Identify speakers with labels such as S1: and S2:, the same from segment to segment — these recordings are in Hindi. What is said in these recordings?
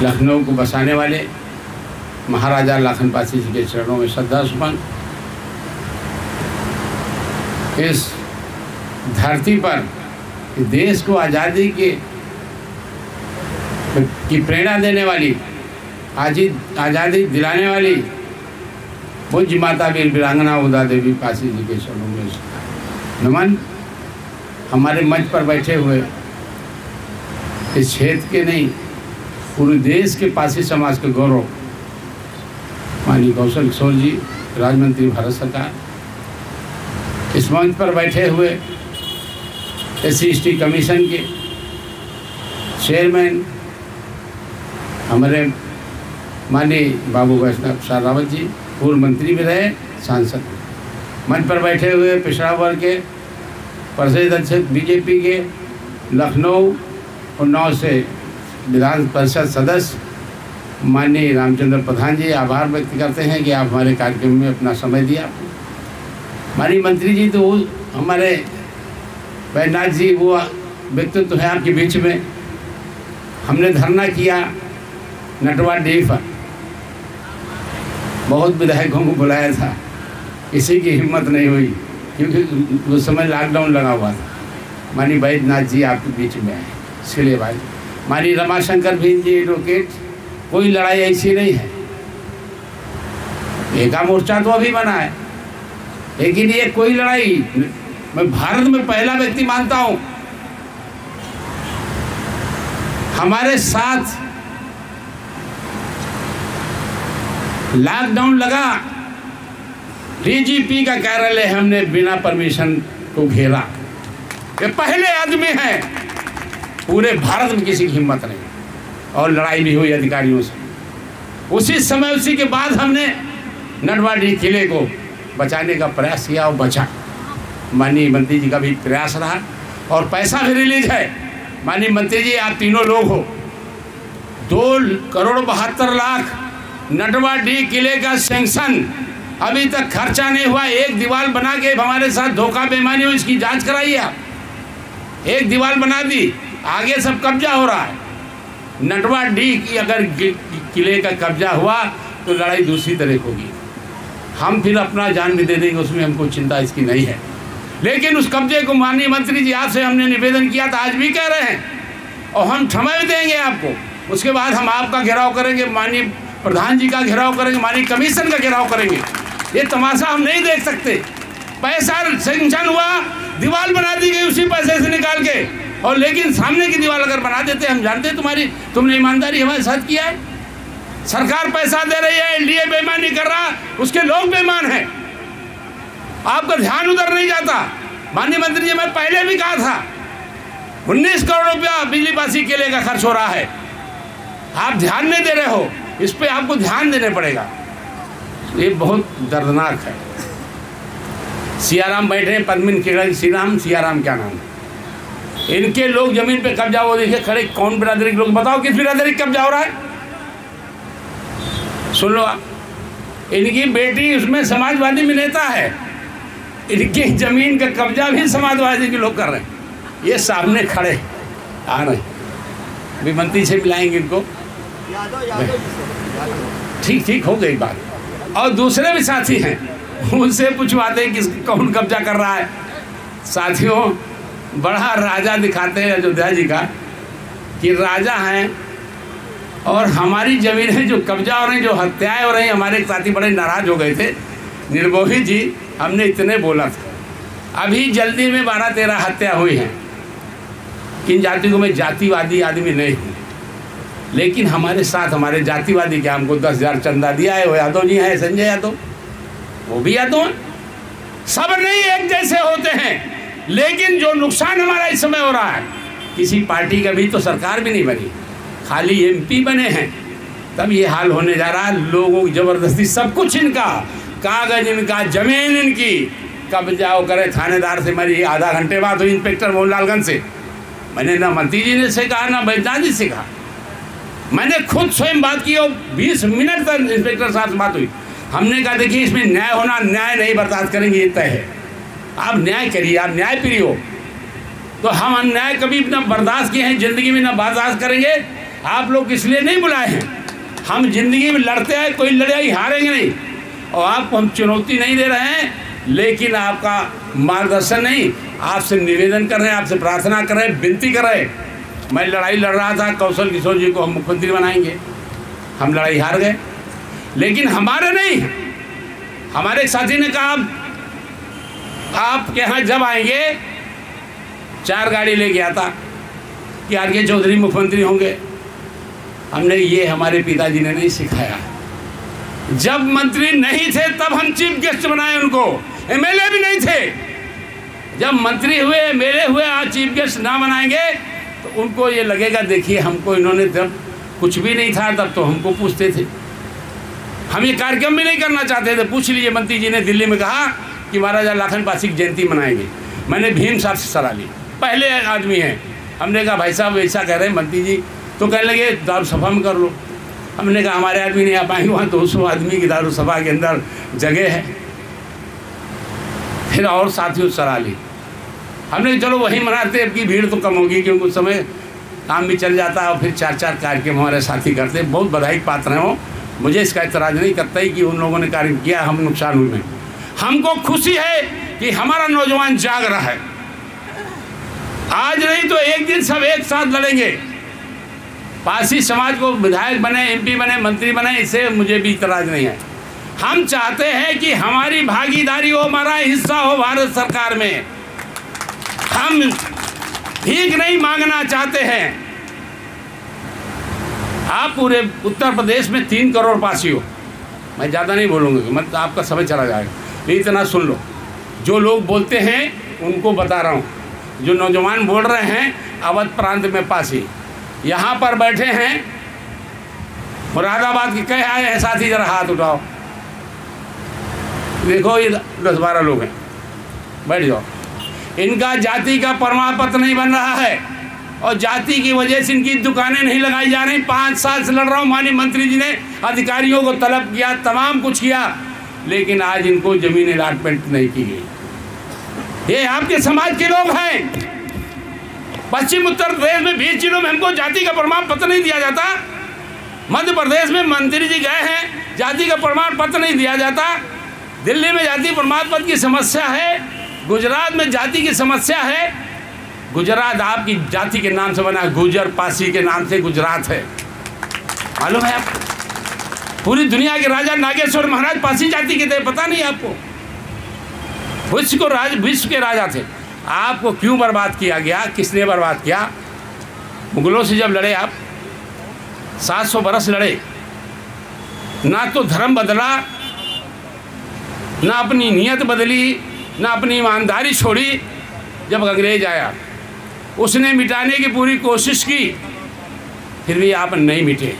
S1: लखनऊ को बसाने वाले महाराजा लाखन पासी जी के चरणों में श्रद्धासुमन। इस धरती पर देश को आज़ादी की प्रेरणा देने वाली, आज़ादी दिलाने वाली पूज्य माता वीर वीरांगना उदा देवी पासी जी के चरणों में नमन। हमारे मंच पर बैठे हुए इस क्षेत्र के नहीं, पूरे देश के पासी समाज के गौरव माननीय कौशल किशोर जी, राज्य मंत्री भारत सरकार, इस मंच पर बैठे हुए SC/ST कमीशन के चेयरमैन हमारे माननीय बाबू वैष्णव शाह रावत जी, पूर्व मंत्री भी रहे, सांसद। मंच पर बैठे हुए पिछड़ा वर्ग के परिषद अध्यक्ष BJP के लखनऊ उन्नाव से विधान परिषद सदस्य माननीय रामचंद्र प्रधान जी, आभार व्यक्त करते हैं कि आप हमारे कार्यक्रम में अपना समय दिया। माननीय मंत्री जी, तो हमारे बैजनाथ जी वो व्यक्तित्व है आपके बीच में। हमने धरना किया नटवा डीह पर, बहुत विधायकों को बुलाया था, किसी की हिम्मत नहीं हुई क्योंकि उस समय लॉकडाउन लगा हुआ था। माननीय बैजनाथ जी आपके बीच में आए, इसके लिए भाई। माननीय रमाशंकर भीम जी एडवोकेट, कोई लड़ाई ऐसी नहीं है, एका मोर्चा तो अभी बना है, लेकिन ये कोई लड़ाई, मैं भारत में पहला व्यक्ति मानता हूं हमारे साथ लॉकडाउन लगा, DGP का कार्यालय हमने बिना परमिशन को घेरा। ये पहले आदमी हैं, पूरे भारत में किसी की हिम्मत नहीं, और लड़ाई भी हुई अधिकारियों से। उसी समय उसी के बाद हमने नटवाडी किले को बचाने का प्रयास किया और बचा। माननीय मंत्री जी का भी प्रयास रहा और पैसा भी रिलीज है। माननीय मंत्री जी, आप तीनों लोग हो, 2,72,00,000 नटवाडी किले का सैंक्शन अभी तक खर्चा नहीं हुआ। एक दीवार बना के हमारे साथ धोखा बेईमानी हुई, इसकी जांच कराइए आप। एक दीवार बना दी, आगे सब कब्जा हो रहा है। नटवाडी की अगर किले का कब्जा हुआ तो लड़ाई दूसरी तरह होगी, हम फिर अपना जान भी दे देंगे, उसमें हमको चिंता इसकी नहीं है। लेकिन उस कब्जे को माननीय मंत्री जी आपसे हमने निवेदन किया था, आज भी कह रहे हैं, और हम क्षमा भी देंगे आपको। उसके बाद हम आपका घेराव करेंगे, माननीय प्रधान जी का घेराव करेंगे, माननीय कमीशन का घेराव करेंगे। ये तमाशा हम नहीं देख सकते। पैसा सेंक्शन हुआ, दीवार बना दी गई उसी पैसे से निकाल के, और लेकिन सामने की दीवार अगर बना देते, हम जानते तुमने ईमानदारी हमारे साथ किया है। सरकार पैसा दे रही है, LDA बेईमानी कर रहा, उसके लोग बेईमान हैं, आपका ध्यान उधर नहीं जाता। माननीय मंत्री जी, मैं पहले भी कहा था 19 करोड़ रुपया बिजली पासी किले का खर्च हो रहा है, आप ध्यान नहीं दे रहे हो, इस पे आपको ध्यान देने पड़ेगा। ये बहुत दर्दनाक है। सियाराम बैठे हैं, पद्मिन किरण सियाराम क्या नाम है, इनके लोग जमीन पे कब्जा, वो देखिए खड़े, कौन बिरादरी के लोग, बताओ किस बिरादरी का कब्जा हो रहा है, सुन लो आप। इनकी बेटी उसमें समाजवादी में नेता है, इनकी जमीन का कब्जा भी समाजवादी के लोग कर रहे हैं। ये सामने खड़े आ रहे, अभी मंत्री से मिलाएंगे इनको, ठीक हो गई बात। और दूसरे भी साथी हैं, उनसे पूछवाते हैं कि कौन कब्जा कर रहा है। साथियों, बड़ा राजा दिखाते हैं अयोध्या जी का कि राजा हैं, और हमारी ज़मीनें जो कब्जा हो रही, जो हत्याएं हो रही, हमारे साथी बड़े नाराज हो गए थे। निर्मोही जी, हमने इतने बोला था, अभी जल्दी में 12-13 हत्या हुई हैं। किन जातियों में जातिवादी आदमी नहीं हूँ, लेकिन हमारे साथ हमारे जातिवादी क्या, हमको 10,000 चंदा दिया है, वो यादव जी हैं, संजय यादव, वो भी यादव हैं। सब नहीं एक जैसे होते हैं, लेकिन जो नुकसान हमारा इस समय हो रहा है, किसी पार्टी का भी तो सरकार भी नहीं बनी, खाली MP बने हैं, तब ये हाल होने जा रहा है। लोगों की ज़बरदस्ती, सब कुछ इनका, कागज इनका, जमीन इनकी, कब्जा करे। थानेदार से मेरी आधा घंटे बात हुई, इंस्पेक्टर मोहनलालगंज से, मैंने ना मंत्री जी ने से कहा ना बैजनाथ जी से कहा, मैंने खुद स्वयं बात की और 20 मिनट तक इंस्पेक्टर साहब से बात हुई। हमने कहा देखिए इसमें न्याय होना, न्याय नहीं बर्दाश्त करेंगे, ये तय है, आप न्याय करिए, आप न्याय प्रिय हो, तो हम अन्याय कभी ना बर्दाश्त किए हैं ज़िंदगी में, ना बर्दाश्त करेंगे। आप लोग इसलिए नहीं बुलाए हैं, हम जिंदगी में लड़ते हैं, कोई लड़ाई हारेंगे नहीं, और आपको हम चुनौती नहीं दे रहे हैं, लेकिन आपका मार्गदर्शन नहीं, आपसे निवेदन कर रहे हैं, आपसे प्रार्थना कर रहे हैं, विनती कर रहे हैं। मैं लड़ाई लड़ रहा था कौशल किशोर जी को हम मुख्यमंत्री बनाएंगे, हम लड़ाई हार गए, लेकिन हमारे नहीं, हमारे एक साथी ने कहा आपके यहाँ जब आएंगे 4 गाड़ी लेके आता कि आर.के. चौधरी मुख्यमंत्री होंगे। हमने ये हमारे पिताजी ने नहीं सिखाया। जब मंत्री नहीं थे तब हम चीफ गेस्ट बनाए उनको, एमएलए भी नहीं थे। जब मंत्री हुए, एमएलए हुए, आज चीफ गेस्ट ना बनाएंगे तो उनको ये लगेगा देखिए हमको इन्होंने, जब कुछ भी नहीं था तब तो हमको पूछते थे, हम ये कार्यक्रम भी नहीं करना चाहते थे। पूछ लीजिए, मंत्री जी ने दिल्ली में कहा कि महाराजा लाखन पासी की जयंती मनाएंगे, मैंने भीम साहब से सलाह ली, पहले आदमी हैं। हमने कहा भाई साहब ऐसा कह रहे हैं मंत्री जी, तो कहने लगे दारू सभा में कर लो। हमने कहा हमारे आदमी नहीं आ पाएंगे, वहाँ 200 आदमी की दारू सभा के अंदर जगह है। फिर और साथियों सलाह ली, हमने चलो वहीं मनाते, अब की भीड़ तो कम होगी क्योंकि उस समय काम भी चल जाता है, और फिर 4-4 कार्यक्रम हमारे साथी करते। बहुत बधाई पात्र हैं वो, मुझे इसका इतराज़ नहीं करता ही कि उन लोगों ने कार्य किया, हम नुकसान हुए में। हमको खुशी है कि हमारा नौजवान जाग रहा है। आज नहीं तो एक दिन सब एक साथ लड़ेंगे। पासी समाज को विधायक बने, एमपी बने, मंत्री बने, इससे मुझे भी इतराज़ नहीं है। हम चाहते हैं कि हमारी भागीदारी हो, हमारा हिस्सा हो भारत सरकार में। हम भीख नहीं मांगना चाहते हैं। आप पूरे उत्तर प्रदेश में 3 करोड़ पासी हो, मैं ज़्यादा नहीं बोलूँगा, मतलब आपका समय चला जाएगा, इतना सुन लो। जो लोग बोलते हैं उनको बता रहा हूँ, जो नौजवान बोल रहे हैं अवध प्रांत में पासी, यहाँ पर बैठे हैं मुरादाबाद के कई आए हैं साथी, जरा हाथ उठाओ, देखो ये 10-12 लोग हैं, बैठ जाओ। इनका जाति का प्रमाण पत्र नहीं बन रहा है और जाति की वजह से इनकी दुकानें नहीं लगाई जा रही। 5 साल से लड़ रहा हूँ, माननीय मंत्री जी ने अधिकारियों को तलब किया, तमाम कुछ किया, लेकिन आज इनको जमीन अलॉटमेंट नहीं की गई। ये आपके समाज के लोग हैं। पश्चिम उत्तर प्रदेश में 20 जिलों में हमको जाति का प्रमाण पत्र नहीं दिया जाता। मध्य प्रदेश में मंत्री जी गए हैं, जाति का प्रमाण पत्र नहीं दिया जाता। दिल्ली में जाति प्रमाण पत्र की समस्या है, गुजरात में जाति की समस्या है। गुजरात आपकी जाति के नाम से बना है, गुजर पासी के नाम से गुजरात है, मालूम है आपको? पूरी दुनिया के राजा नागेश्वर महाराज पासी जाति के थे, पता नहीं आपको? विश्व के राजा थे। आपको क्यों बर्बाद किया गया? किसने बर्बाद किया? मुगलों से जब लड़े आप, 700 बरस लड़े, ना तो धर्म बदला, ना अपनी नीयत बदली, ना अपनी ईमानदारी छोड़ी। जब अंग्रेज आया उसने मिटाने की पूरी कोशिश की, फिर भी आप नहीं मिटे।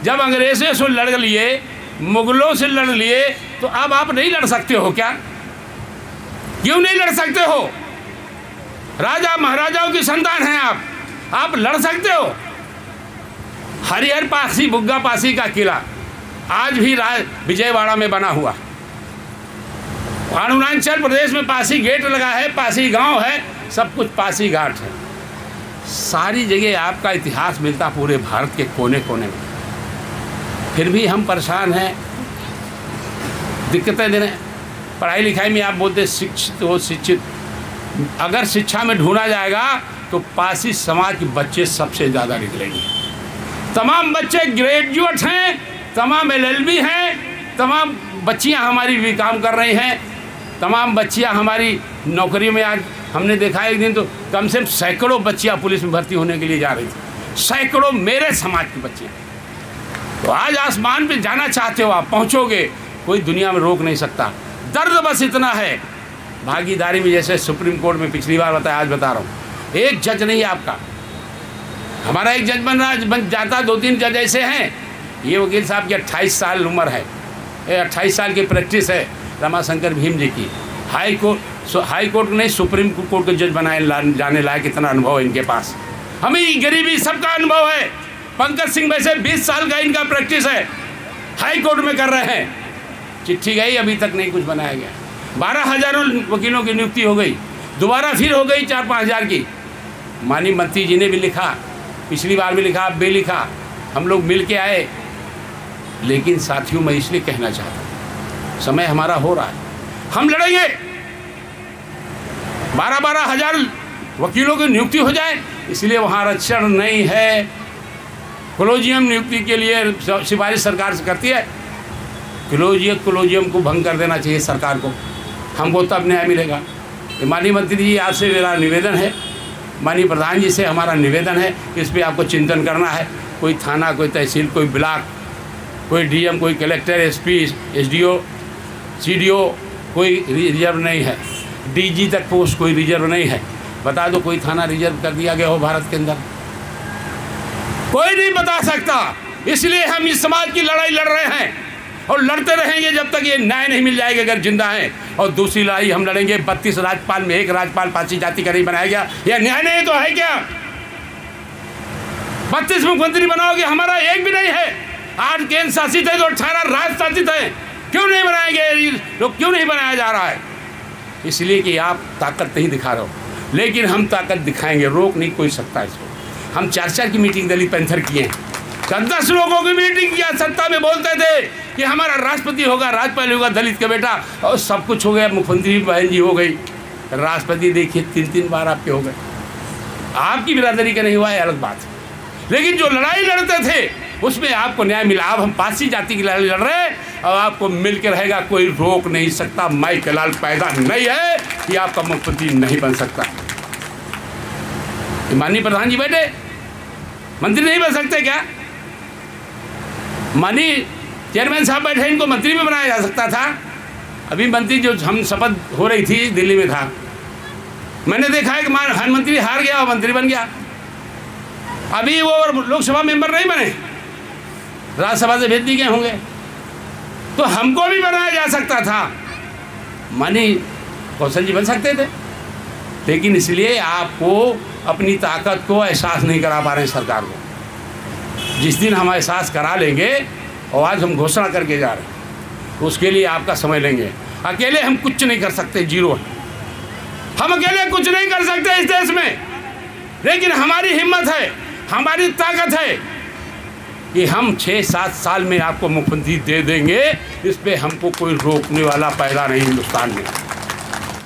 S1: जब अंग्रेज़ों से लड़ लिए, मुगलों से लड़ लिए, तो अब आप नहीं लड़ सकते हो क्या? क्यों नहीं लड़ सकते हो? राजा महाराजाओं की संतान हैं आप लड़ सकते हो। हरिहर पासी, बुग्गा पासी का किला आज भी विजयवाड़ा में बना हुआ। अरुणाचल प्रदेश में पासी गेट लगा है, पासी गांव है, सब कुछ पासी घाट है। सारी जगह आपका इतिहास मिलता पूरे भारत के कोने कोने में। फिर भी हम परेशान हैं, दिक्कतें दे रहे हैं। पढ़ाई लिखाई में आप बोलते शिक्षित हो, शिक्षित, अगर शिक्षा में ढूंढा जाएगा तो पासी समाज के बच्चे सबसे ज़्यादा निकलेंगे। तमाम बच्चे ग्रेजुएट हैं, तमाम LLB हैं, तमाम बच्चियां हमारी भी काम कर रही हैं, तमाम बच्चियां हमारी नौकरी में। आज हमने देखा एक दिन तो कम से कम सैकड़ों बच्चियां पुलिस में भर्ती होने के लिए जा रही थी, सैकड़ों मेरे समाज की बच्चियां। तो आज आसमान पे जाना चाहते हो, आप पहुंचोगे, कोई दुनिया में रोक नहीं सकता। दर्द बस इतना है भागीदारी में, जैसे सुप्रीम कोर्ट में पिछली बार बताया, आज बता रहा हूँ, एक जज नहीं है आपका। हमारा एक जज बन जाता, 2-3 जज ऐसे हैं। ये वकील साहब की 28 साल उम्र है, 28 साल की प्रैक्टिस है रमाशंकर भीम जी की। हाई कोर्ट नहीं, सुप्रीम कोर्ट के जज बनाए जाने लायक इतना अनुभव है इनके पास। हमें गरीबी सबका अनुभव है। पंकज सिंह वैसे 20 साल का इनका प्रैक्टिस है, हाई कोर्ट में कर रहे हैं। चिट्ठी गई, अभी तक नहीं कुछ बनाया गया। 12,000 वकीलों की नियुक्ति हो गई, दोबारा फिर हो गई 4-5 हज़ार की। माननीय मंत्री जी ने भी लिखा, पिछली बार भी लिखा, अब भी लिखा, हम लोग मिल के आए। लेकिन साथियों, मैं इसलिए कहना चाहता हूँ, समय हमारा हो रहा है, हम लड़ेंगे। 12-12 हज़ार वकीलों की नियुक्ति हो जाए, इसलिए वहाँ आरक्षण नहीं है। कॉलेजियम नियुक्ति के लिए सिफारिश सरकार से करती है। कॉलेजियम को भंग कर देना चाहिए सरकार को, हमको तब न्याय मिलेगा। माननीय मंत्री जी, आपसे मेरा निवेदन है, माननीय प्रधान जी से हमारा निवेदन है कि इस पर आपको चिंतन करना है। कोई थाना, कोई तहसील, कोई ब्लॉक, कोई डीएम, कोई कलेक्टर, एसपी, एसडीओ, सीडीओ, कोई रिजर्व नहीं है। डीजी तक पोस्ट कोई रिजर्व नहीं है। बता दो कोई थाना रिजर्व कर दिया गया हो भारत के अंदर? कोई नहीं बता सकता। इसलिए हम इस समाज की लड़ाई लड़ रहे हैं और लड़ते रहेंगे जब तक ये न्याय नहीं मिल जाएगा, अगर जिंदा हैं। और दूसरी लड़ाई हम लड़ेंगे, 32 राज्यपाल में एक राज्यपाल 5 जाति का नहीं बनाया गया, यह न्याय नहीं तो है क्या? 32 मुख्यमंत्री बनाओगे, हमारा एक भी नहीं है। 8 केंद्र शासित है तो 18 राज्य शासित है। क्यों नहीं बनाएंगे लोग? क्यों नहीं बनाया जा रहा है? इसलिए कि आप ताकत नहीं दिखा रहे हो, लेकिन हम ताकत दिखाएंगे, रोक नहीं कोई सकता इसको। हम 4-4 की मीटिंग दलित पैंथर किए हैं, 10 लोगों की मीटिंग किया, सत्ता में बोलते थे कि हमारा राष्ट्रपति होगा, राज्यपाल होगा दलित का बेटा, और सब कुछ हो गया। मुख्यमंत्री बहन जी हो गई, राष्ट्रपति देखिए 3-3 बार आपके हो गए। आपकी बिरादरी का नहीं हुआ है अलग बात है, लेकिन जो लड़ाई लड़ते थे उसमें आपको न्याय मिला। अब हम 5 जाति की लड़ाई लड़ रहे हैं और आपको मिल के रहेगा, कोई रोक नहीं सकता। माई के लाल पैदा नहीं है कि आपका मुख्यमंत्री नहीं बन सकता। माननीय प्रधान जी बैठे, मंत्री नहीं बन सकते क्या? माननीय चेयरमैन साहब बैठे, इनको मंत्री में बनाया जा सकता था। अभी मंत्री जो हम शपथ हो रही थी दिल्ली में था, मैंने देखा है कि मंत्री हार गया और मंत्री बन गया। अभी वो लोकसभा मेंबर नहीं बने, राज्यसभा से भेज दिए गए होंगे। तो हमको भी बनाया जा सकता था, माननीय कौशल जी बन सकते थे। लेकिन इसलिए आपको अपनी ताकत को एहसास नहीं करा पा रहे हैं सरकार को। जिस दिन हम एहसास करा लेंगे, और आज हम घोषणा करके जा रहे हैं, उसके लिए आपका समय लेंगे। अकेले हम कुछ नहीं कर सकते, जीरो। हम अकेले कुछ नहीं कर सकते इस देश में, लेकिन हमारी हिम्मत है, हमारी ताकत है कि हम 6-7 साल में आपको मुख्यमंत्री दे देंगे। इस पे हमको कोई रोकने वाला पैदा नहीं हिंदुस्तान में।